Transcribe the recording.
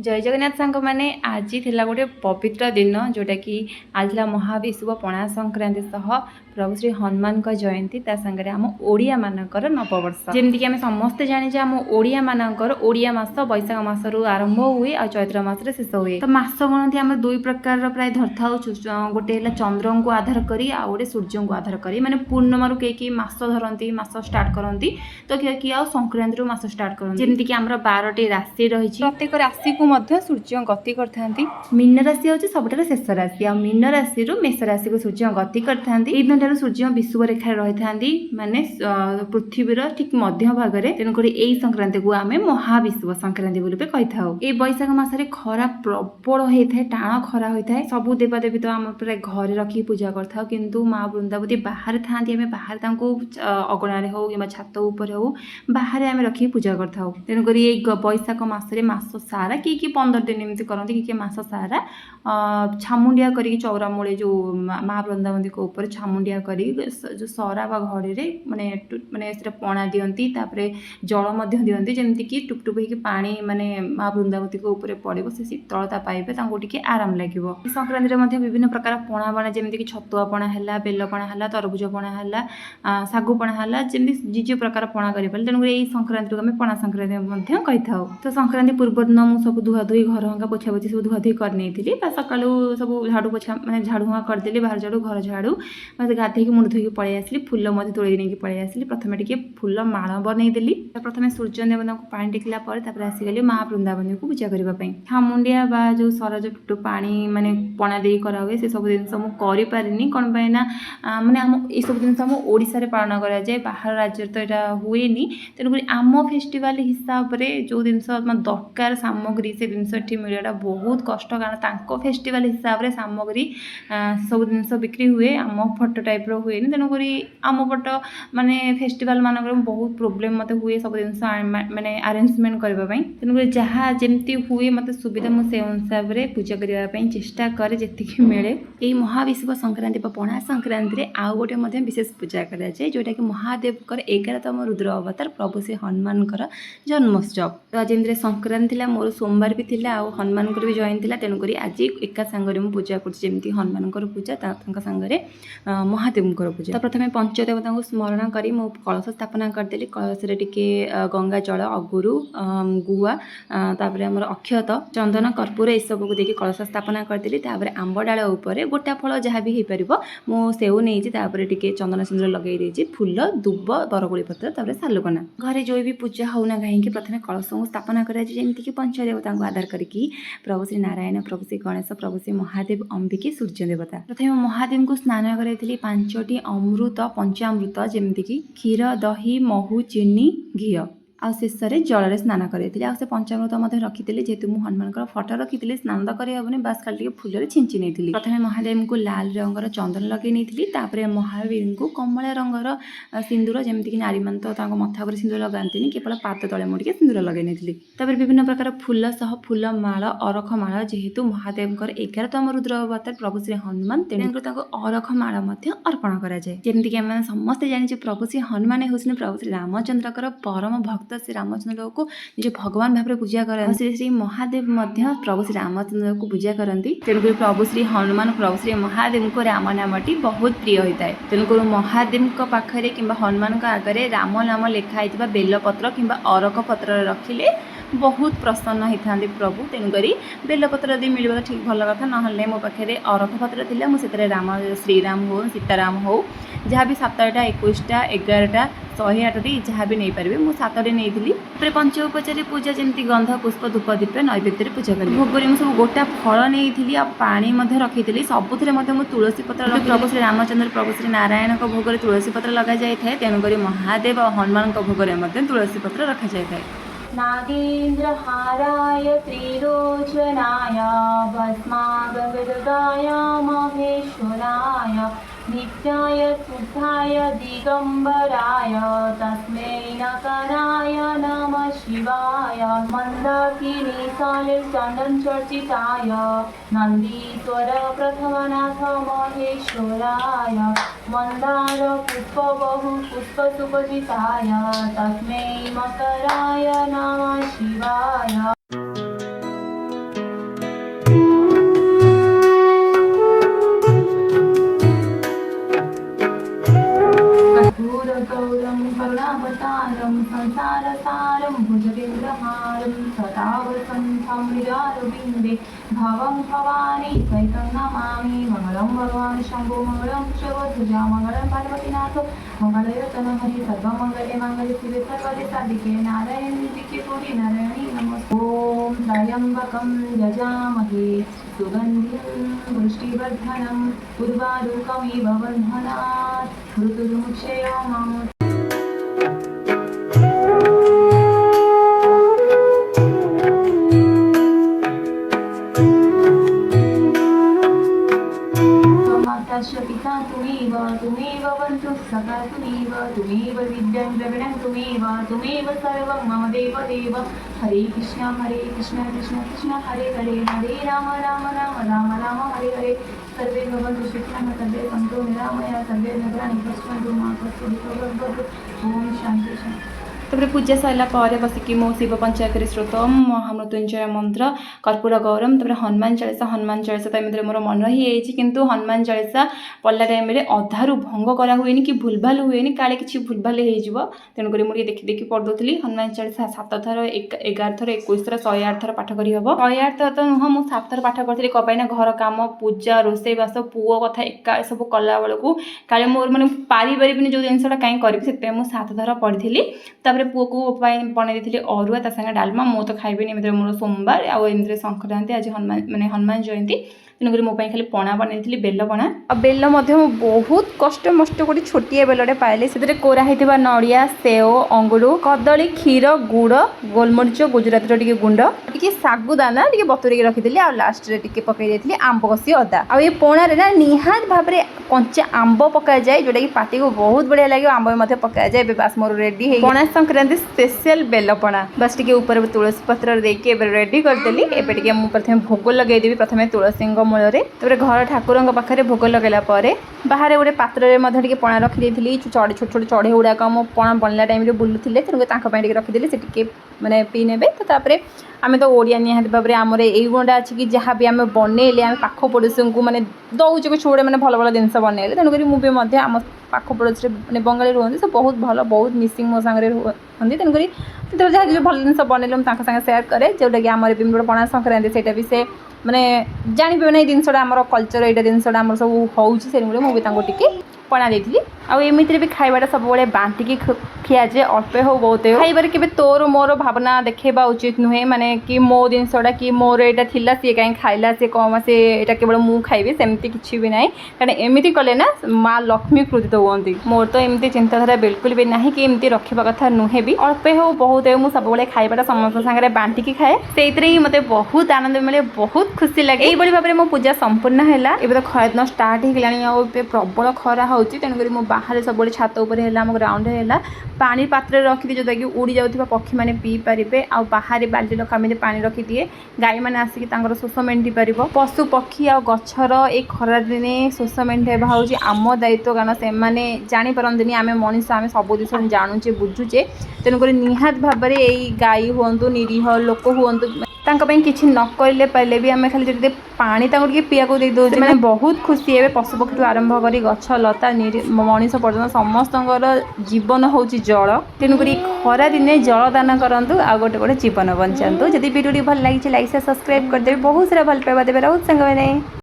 जय जगन्नाथ सांग मैंने आज थिला गोटे पवित्र दिन जोटा कि आज महाविषुव पणा संक्रांति सह प्रभु श्री हनुमान का जयंती ता संगे आम ओडिया मानकर नववर्ष जमीक आम समस्ते जाने आम ओडिया मानकर ओडिया मास बैशाख मासरू आरंभ हुए और चैत्र मास शेष हुए। तो मास गणति आम दुई प्रकार प्राय धरता गोटे चंद्र को आधार करी आ गोटे सूर्य को आधार करी माने पूर्णिमारू कई मास धरती मास स्टार्ट करती तो किए आ संक्रांति मास स्टार्ट करती जमीक आम 12टी राशि रही प्रत्येक राशि को सूर्य गति करते मीन राशि हूँ सब शेष राशि आ मीन राशि मेष राशि को सूर्य गति करते सूर्य विषुव रेखा रही था माने पृथ्वीर ठीक मध्य भाग में तेणुक यही संक्रांति को आम महाविषुव संक्रांति बोली कही था। ये बैशाख मासरे खरा प्रबल होता है टाण खरा होता है सब देवादेवी तो आम पूरा घरे रखी पूजा करता किंतु माँ वृंदावती बाहर था बाहर अगणारे हो कि छात उपर हो बाहर आम रखी पूजा करता तेणुक ये बैशाख मासरे मास सारा कि 15 दिन एमती करती कि मास सारा छामुंडिया करी चौरा मूले जो माँ वृंदावती को ऊपर छामुंडिया करी जो सरा बा घड़ी माने माने पणा दियंती तापरे जल दियंती जमती कि टुपटुप होगी पानी माने माँ वृंदावती को ऊपर पड़े से शीतलता पाइबे टिके आराम लगे। संक्रांति विभिन्न प्रकार पणा बना जमती कि छतुआ पणा है बेल पणा है तरबुज पणा है सागु पणा है जमी जी प्रकार पणा करें तेणुक यही संक्रांति को आम पणा संक्रांति कही था। तो संक्रांति पूर्व दिन मुझे सब धुआधुई घर हंगा पोछा पोछी सब धुआधुई करनी सका सब झाड़ू पोछा मैंने झाड़ू हाँ करदेली बाहर झाड़ू घर झाड़ू गाधे मुंड धोई पलि आसली फूल तोड़ी नहीं पलि आसली प्रथम टे फूल माण बनईदेली प्रथम सूर्य देवता को पानी टेकला आसीगली माँ वृंदावनी को पूजा करने छामुंडिया बा जो सरज टुटु पानी माने पणा दे कराए से सब जिन मुझे करें कौन पाई ना माने आम ये सब जिन आम ओडिशा पालन कराए बाहर राज्य तो यहाँ हुए तेणुक आम फेस्टिवल हिसाब से जो जिन दरकार सामग्री से जिन मिलवा बहुत कष्ट कारण फेस्टिवल हिसाब से सामग्री सब जिन बिक्री हुए आम फट टाइप हुए तेणुक आम पट माने फेस्टिवल मानक बहुत प्रोब्लेम मत हुए सब जिन माने अरेंजमेंट करने तेणुक जहाँ जमती हुए मत सुविधा मुझे हिसाब से पूजा करने चेष्टा करे जी मिले। यही महाविषुव संक्रांति पणा संक्रांति आउ गोटे विशेष पूजा कराए जोटा कि महादेव 11तम रुद्र अवतार प्रभु श्री हनुमान जन्मोत्सव। तो जमी संक्रांति थी मोर सोमवार भी थी हनुमान भी जयंती थी तेणुक आज एका सांगे मुझे पूजा करमती हनुमान पूजा सांगे महादेव पूजा। तो प्रथम पंचदेवता को स्मरण करी मो कलश स्थापना करदेली कलश टिके गंगा जल अगुरु गुआ तापर आमर अक्षत चंदन कर्पूर ये सब को देखिए कलश स्थापना करदेली आंब डाल उपर गोटा फल जहाँ भी हो पार मो सेव नहीं टिके चंदन सिंदूर लगे फूल दुब बरकोड़ी पत्र सालुकना घरे जो भी पूजा होना कहीं प्रथम कलश को स्थापना करमती पंचदेवता को आधार करके प्रभु श्री नारायण प्रभु श्री गणेश प्रभु श्री महादेव अंबिके सूर्य देवता प्रथम महादेव को स्नान कराई 5टी अमृत पंचामृत जमीक क्षीर दही महू चीनी घी आ शेष में जल स्नान कराई आ से पंचामृत रखी जेहेतु मुझे हनुमान फटो रखी स्नान तो करहबनी बास खाली फूल छिंची नहीं प्रथम महादेव को लाल रंगर चंदन लगे नहीं महावीर को कमला रंगर सिंदूर जमीक नारी मान तो मथा पर सिंदूर लगाती केवल पाद तले मुझे सिंदूर लगे नहीं विभिन्न प्रकार फूल सह फूल माल अरख माल जेहेतु महादेव 11तम रुद्र अवतार प्रभु श्री हनुमान तेणुक अरख माल अर्पण कराए जमीक आम समस्ते जानी प्रभु श्री हनुमान होती प्रभु श्री रामचंद्र परम भक्त श्री रामचंद्र को निज भगवान भाव पूजा करते श्री श्री महादेव प्रभु श्री रामचंद्र को पूजा करती तेणुक प्रभु श्री हनुमान प्रभु श्री महादेव को राम नामटी बहुत प्रिय होता है तेणुक महादेव पाखे कि हनुमान आगे राम नाम लिखाई बेलपत्र कि अरख पत्र रखिले बहुत प्रसन्न होता प्रभु तेणुक बेलपत्र यदि मिल तो ठीक भल कथा ना मो पाखे अरख पत्र थी मुझे राम श्रीराम हो सीताराम हो जहाँ भी 7टा 21टा 11टा 108टी जहाँ भी नहीं पारे मुझे 7टी नहीं पंचोपचारी पूजा जमी गंध पुष्प धूप दीप नैवेद्य पूजा करी भोगरे मुझे सब गोटा फल नहीं पानी रखी सबुथ तुलसी पत्र प्रभु श्री रामचंद्र प्रभु श्री नारायण भोग तुलसी पत्र लगा जाए तेणुक महादेव और हनुमान भोग तुलसी पत्र रखा जाए। नागेन्द्रहाराय त्रिलोचनाय भस्मागंगदगाय महेश्वराय नित्याय शुद्धाय दिगंबराय तस्मै नकाराय नमः शिवाय मंदाकिनी सालिल चंदन चर्चिताय नंदीश्वर प्रथमनाथ महेश्वराय मंदार पुष्प बहु पुष्प सुपजिताय तस्मै मकराय नमः शिवाय। ग्रन्थं हृदयारविन्दे भवं भवानी सहितं नमामि मङ्गलं भगवान् शम्भो मङ्गलं शिवध्वजा मङ्गलं पार्वतीनाथ मङ्गलयोतनं हरि सर्वमङ्गले मङ्गले शिवे सर्वदे साधिके नारायणी दिके पुरी नारायणी नमस्ते ॐ त्र्यम्बकं यजामहे सुगन्धिं पुष्टिवर्धनं उर्वारुकमिव बन्धनात् मृत्युर्मुक्षयमामृत माताश्च पिता तुमेव बन्धु सखा तुमेव विद्यां द्रविणं तुमेव सर्वं मम देव हरे कृष्ण कृष्ण कृष्ण हरे हरे हरे राम राम राम राम राम हरे हरे सर्वे भवन्तु सुखिनः सर्वे सन्तु निरामया सर्वे भद्राणि पश्यन्तु मा कश्चित् दुःखं ॐ शान्ति शान्ति। तापर पूजा सरला बसिकी मो शिव पंचायत श्रोतम महामृत्युंजय मंत्र कर्पूर गौरम तापर हनुमान चालीसा तो एमती मोर मन रही किंतु हनुमान चालीसा पढ़ला टाइम अधारू भंग करा हुए कि भूलभाल हुए काले किसी भूलभाल हो तेणुक मुझे देखी देखी पढ़ी हनुमान चालीसा 7 थर 11 थर 21 थर 108 थर पाठ कर 108 थर तो नुह मुझे 7 थर पाठ करी कहीं घर कम पूजा रोसई बास पुओ कथा एका सब कला बेलू काले मोर मैंने पारि पारि जो जिनसा कहीं करी से 7 थर पढ़ी तापर पुओ को बन दी अरुआ ता संगे डालमा मो तो खाइबी एमती मोर सोमवार आमती संक्रांति आज हनुमान जयंती तेणुक मो खाली पणा बनई बेल पणा आ बेल बहुत कष्ट मस्ट गोटे छोटिया बेलटे पाइली से कोरा होता नड़िया सेव अंगुर कदली क्षीर गुड़ गोलमरीच गुजराती टी गुंड टी सागुदाना टी बतुरी रखी आ लास्ट टी पकई आंब कषी अदा आ ये पणारे ना निहात भाव में कंचा आंब पका जाए जोटा कि पार्टी को बहुत बढ़िया लगे आंब पका जाए बास मोर रेडी पणा संक्रांति स्पेशल बेल पणा बस टी ऊपर तुलसी पत्र देके रेडी करदेली एबे टी प्रथम भोग लगेदेवी प्रथम तुलसी मूल घर ठाकुर पाखे भोग लगेला बाहर गोटे पात्र टे पणा रखी छोट छोट चढ़े गुड़ाक मो पणा बनला टाइम बुलूले तेणुक रखीदे से माने पी ने तो आम तो ओडिया निहाती भाव में आमर यही गुणा अच्छी कि जहाँ भी आम बनइले आम पाख पड़ोसी को मैंने दौचे कुछ गोटे मैंने भल भल जिन बनइले तेणुक मुझे आम पाख पड़ोसी मैंने बंगाली रुहती सब बहुत भल बहुत मिसिंग मो सांगे रुहती तेणुक जहाँ जो भल जिन बनइले मुझे सेयार करे जोटा कि आम पणा संक्रांति से भी से माने जानी ना जिनसा आम कल्चर यहाँ जिनसा आम सब हो मुझे पणा देती आमती भी खाइबाटा सब बांटिकी खिया जाए अल्पे हो बहुत खाइबार के तोर मोर भावना देखा उचित नुहे माने कि मो जिनसा कि मोर यहाँ थिला सी कहीं खाइला सी कम से यहाँ केवल मु खाइबी सेमती किसी भी ना कारण एमती कले ना माँ लक्ष्मी क्रोधित हुई मोर तो एमती चिंताधारा बिल्कुल भी ना कि एमती रखा कथा नुहे भी अल्पे हो बहुत हो मुझे खाइबाटा समस्त सागर बांटिकी खाए से ही मत बहुत आनंद मिले बहुत खुशी लगे यही भाव में मो पूजा संपूर्ण है तो खरा दिन स्टार्ट हो प्रबल खरा हो तेणुक मो बाहर सब छात उपर ग्राउंड है पानी पात्र रखी जोटा कि उड़ी जाऊँ पक्षी मैंने पी पारे आ बाहर बाल्टी रखी पानी रखी दिए गाई मैंने आसिक शोष मेटी पार पशु पक्षी आ गचर ये खरा दिने शोष मेटाइबा हूँ आम दायित्व कारण से जापारती आम मनीष आम सब जिन जानूचे बुझुचे तेणुक निहात भाव में यही गाई हूँ निरीह लोक हूँ किसी न करले पारे भी आम खाली जो पानी टे पीया को दे दे मैंने बहुत खुशी है पशुपक्षी आरंभ कर गछ लता मनीष पर्यटन समस्त जीवन हूँ जल तेणुक खरा दिने जल दान करूँ आ गोटे गोटे जीवन बचातु जदि वीडियो भल लगी लाइक से सब्सक्राइब करदे बहुत सारा भल पाइबा देवे रोज संग